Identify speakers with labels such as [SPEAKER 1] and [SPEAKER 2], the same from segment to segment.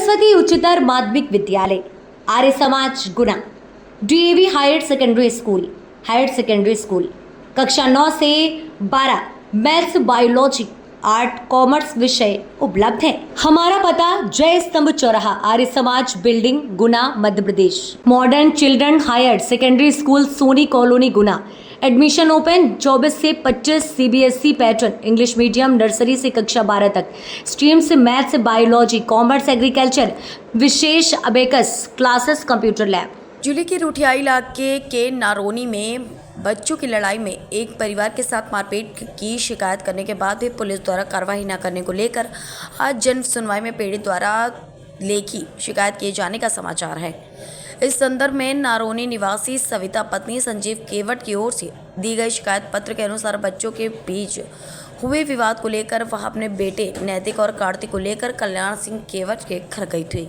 [SPEAKER 1] सरस्वती उच्चतर माध्यमिक विद्यालय, आर्य समाज गुना, डीएवी हायर सेकेंडरी स्कूल कक्षा 9 से 12 मैथ्स, बायोलॉजी, आर्ट, कॉमर्स विषय उपलब्ध है। हमारा पता जय स्तंभ चौराहा, Arya Samaj building, Guna, Madhya Pradesh. Modern children higher secondary school, Soni colony, Guna. Admission open 24 से 25। CBSE pattern, English medium, nursery से कक्षा 12 तक। स्ट्रीम से मैथ्स, बायोलॉजी, कॉमर्स, एग्रीकल्चर, विशेष अबेकस क्लासेस, कंप्यूटर लैब।
[SPEAKER 2] जिले के रुठियाई इलाके के नारोनी में बच्चों की लड़ाई में एक परिवार के साथ मारपीट की शिकायत करने के बाद भी पुलिस द्वारा कार्रवाई न करने को लेकर आज जन सुनवाई में पीड़ित द्वारा लेखी शिकायत किए जाने का समाचार है। इस संदर्भ में नारोनी निवासी सविता पत्नी संजीव केवट की ओर से दी गई शिकायत पत्र के अनुसार बच्चों के बीच हुए विवाद को लेकर वह अपने बेटे नैतिक और कार्तिक को लेकर कल्याण सिंह केवट के घर गई थी,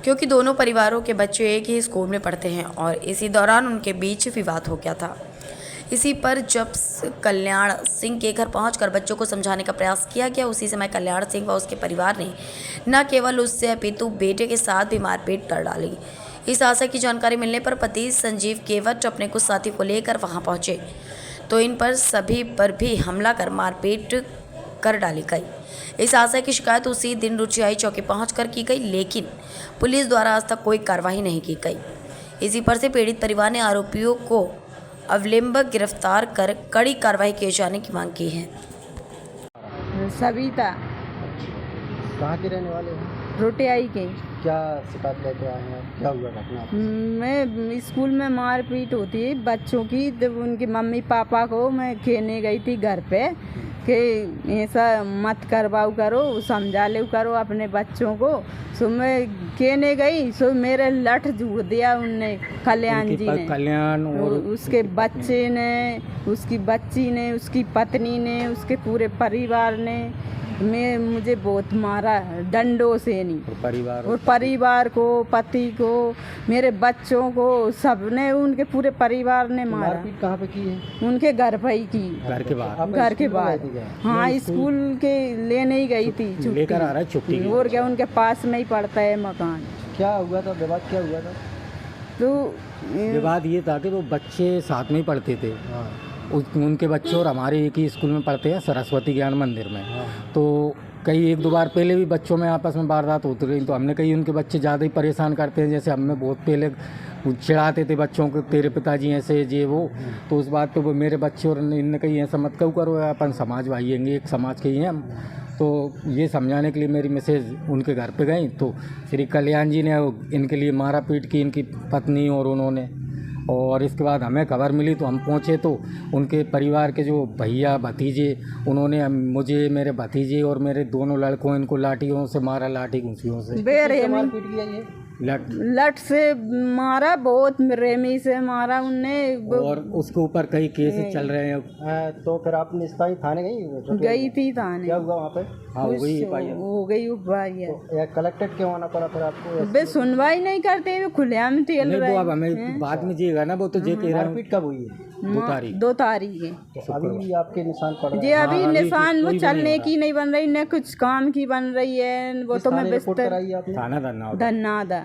[SPEAKER 2] क्योंकि दोनों परिवारों के बच्चे एक ही स्कूल में पढ़ते हैं और इसी दौरान उनके बीच विवाद हो गया था। इसी पर जब कल्याण सिंह के घर पहुंचकर बच्चों को समझाने का प्रयास किया गया, उसी समय कल्याण सिंह व उसके परिवार ने न केवल उससे अपितु बेटे के साथ भी मारपीट कर डाली। इस आशय की जानकारी मिलने पर पति संजीव केवट अपने कुछ साथी को लेकर वहां पहुंचे तो इन पर सभी पर भी हमला कर मारपीट कर डाली गई। इस आशय की शिकायत उसी दिन रुचियाई चौकी पहुंचकर की गई, लेकिन पुलिस द्वारा आज तक कोई कार्रवाई नहीं की गई। इसी पर से पीड़ित परिवार ने आरोपियों को अविलंब गिरफ्तार कर कड़ी कार्रवाई किए जाने की मांग की है।
[SPEAKER 3] सविता
[SPEAKER 4] कहाँ के रहने वाले हैं?
[SPEAKER 3] रुठियाई के।
[SPEAKER 4] क्या शिकायत लेके आए हैं? क्या हुआ घटना?
[SPEAKER 3] मैं स्कूल में मारपीट होती है बच्चों की, जब उनके मम्मी पापा को मैं कहने गई थी घर पे कि ऐसा मत करवाओ करो, समझा ले करो अपने बच्चों को। सो मैं कहने गई, सो मेरे लठ जोड़ दिया उनने, कल्याण जी ने,
[SPEAKER 4] कल्याण और
[SPEAKER 3] उसके बच्चे ने, उसकी बच्ची ने, उसकी पत्नी ने, उसके पूरे परिवार ने मुझे बहुत मारा, डंडों से नहीं, और परिवार को, पति को, मेरे बच्चों को, सबने, उनके पूरे परिवार ने मारा।
[SPEAKER 4] मारपीट कहाँ पे की है?
[SPEAKER 3] उनके घर पे ही की,
[SPEAKER 4] घर के बाहर।
[SPEAKER 3] घर के बाहर। हाँ, स्कूल के लेने ही गई थी,
[SPEAKER 4] लेकर आ रहा है छुट्टी,
[SPEAKER 3] और क्या उनके पास में ही पड़ता है मकान।
[SPEAKER 4] क्या हुआ था? विवाद क्या हुआ था?
[SPEAKER 3] तो
[SPEAKER 5] विवाद ये था कि वो बच्चे साथ में ही पढ़ते थे। उनके बच्चे और हमारे एक ही स्कूल में पढ़ते हैं, सरस्वती ज्ञान मंदिर में। तो कई एक दो बार पहले भी बच्चों में आपस में वारदात होती रही, तो हमने कही उनके बच्चे ज़्यादा ही परेशान करते हैं। जैसे हमें बहुत पहले चिढ़ाते थे बच्चों को, तेरे पिताजी ऐसे ये वो। तो उस बात पे वो मेरे बच्चे और इनने कही ऐसा मत क्यों करो, अपन समाज भाई हैं, एक समाज के ही हैं हम। तो ये समझाने के लिए मेरी मिसेज उनके घर पे गई, तो श्री कल्याण जी ने इनके लिए मारा पीट की, इनकी पत्नी और उन्होंने। और इसके बाद हमें खबर मिली तो हम पहुँचे, तो उनके परिवार के जो भैया भतीजे, उन्होंने मुझे, मेरे भतीजे और मेरे दोनों लड़कों, इनको लाठियों से मारा, लाठी घुसियों से।
[SPEAKER 4] मारपीट किया ये?
[SPEAKER 3] लठ से मारा, बहुत रेमी से मारा उनने,
[SPEAKER 5] और उसके ऊपर कई केस चल रहे हैं।
[SPEAKER 4] तो फिर आप निस्ताई थाने
[SPEAKER 3] गई थी थाने।
[SPEAKER 4] क्या हुआ वहाँ पे?
[SPEAKER 5] हाँ, हो गई
[SPEAKER 4] कलेक्टेड क्यों आना पड़ा फिर आपको?
[SPEAKER 3] बे सुनवाई नहीं करते, खुलेआम तेल रहे।
[SPEAKER 5] वो अब हमें बाद में जिएगा ना, वो तो जे कह रहा है।
[SPEAKER 4] मारपीट कब हुई है?
[SPEAKER 3] 2 तारीख है।
[SPEAKER 4] तो अभी आपके निशान पड़ रहे
[SPEAKER 3] जी, अभी निशान वो चलने की नहीं बन रही, न कुछ काम की बन रही है। वो तो मैं बिस्तर धन्नादा।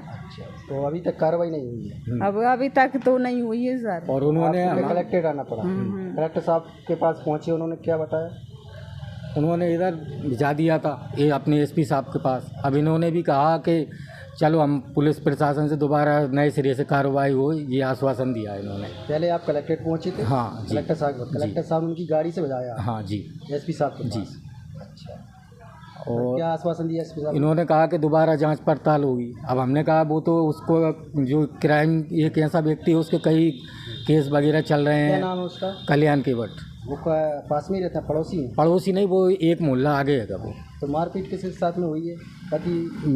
[SPEAKER 4] तो अभी तक कार्रवाई नहीं हुई है?
[SPEAKER 3] अभी तक तो नहीं हुई है सर।
[SPEAKER 5] और उन्होंने
[SPEAKER 4] कलेक्टेड आना पड़ा। कलेक्टर साहब के पास पहुंचे, उन्होंने क्या बताया?
[SPEAKER 5] उन्होंने इधर भिजा दिया था ये अपने एसपी साहब के पास। अब इन्होंने भी कहा कि चलो हम पुलिस प्रशासन से दोबारा नए सिरे से कार्रवाई हो, ये आश्वासन दिया इन्होंने।
[SPEAKER 4] पहले आप कलेक्ट्रेट पहुंचे थे?
[SPEAKER 5] हाँ जी।
[SPEAKER 4] कलेक्टर साहब उनकी गाड़ी से बजाया?
[SPEAKER 5] हाँ जी,
[SPEAKER 4] एसपी साहब के
[SPEAKER 5] जी।
[SPEAKER 4] अच्छा,
[SPEAKER 5] और
[SPEAKER 4] क्या आश्वासन दिया एसपी साहब?
[SPEAKER 5] इन्होंने कहा कि दोबारा जांच पड़ताल होगी। अब हमने कहा वो तो उसको जो क्राइम, एक ऐसा व्यक्ति है उसके कई केस वगैरह चल रहे हैं।
[SPEAKER 4] क्या नाम है उसका?
[SPEAKER 5] कल्याण केवट।
[SPEAKER 4] वो पास में ही रहता है, पड़ोसी?
[SPEAKER 5] पड़ोसी नहीं, वो एक मोहल्ला आगे है। वो
[SPEAKER 4] तो मारपीट किसके साथ में हुई है? पति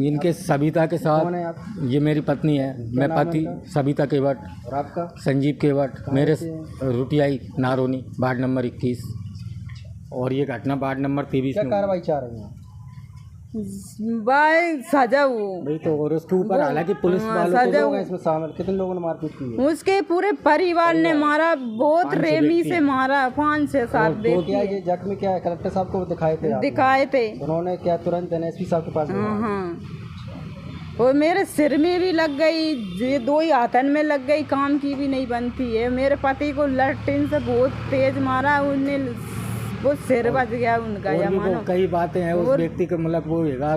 [SPEAKER 5] इनके सविता के साथ।
[SPEAKER 4] कौन है आप?
[SPEAKER 5] ये मेरी पत्नी है, मैं पति सविता केवट।
[SPEAKER 4] और आपका?
[SPEAKER 5] संजीव केवट, मेरे रुटियाई नारोनी, वार्ड नंबर 21। और ये घटना वार्ड नंबर 23
[SPEAKER 4] क्या
[SPEAKER 5] में।
[SPEAKER 4] कार्रवाई चाह रही हैं?
[SPEAKER 3] भाई सजा वो
[SPEAKER 5] भाई तो, और उसके ऊपर हालांकि पुलिस वालों
[SPEAKER 4] को लोग हैं इसमें शामिल। कितने लोगों ने मारपीट की है?
[SPEAKER 3] उसके पूरे परिवार ने मारा, बहुत रेमी से मारा, 5 से 7 व्यक्ति।
[SPEAKER 4] क्या ये जख्मी क्या है? कलेक्टर साहब को दिखाए थे?
[SPEAKER 3] दिखाए थे।
[SPEAKER 4] उन्होंने क्या तुरंत एसपी साहब के पास?
[SPEAKER 3] हाँ। और मेरे सिर में भी लग गई, ये 2 ही हाथन में लग गई, काम की भी नहीं बनती है। मेरे पति को लैट्रिन से बहुत तेज मारा, उन्हें वो सिर बच गया उनका।
[SPEAKER 5] और
[SPEAKER 3] या
[SPEAKER 5] भी
[SPEAKER 3] मानो
[SPEAKER 5] कई बातें हैं उस व्यक्ति के मतलब वो होगा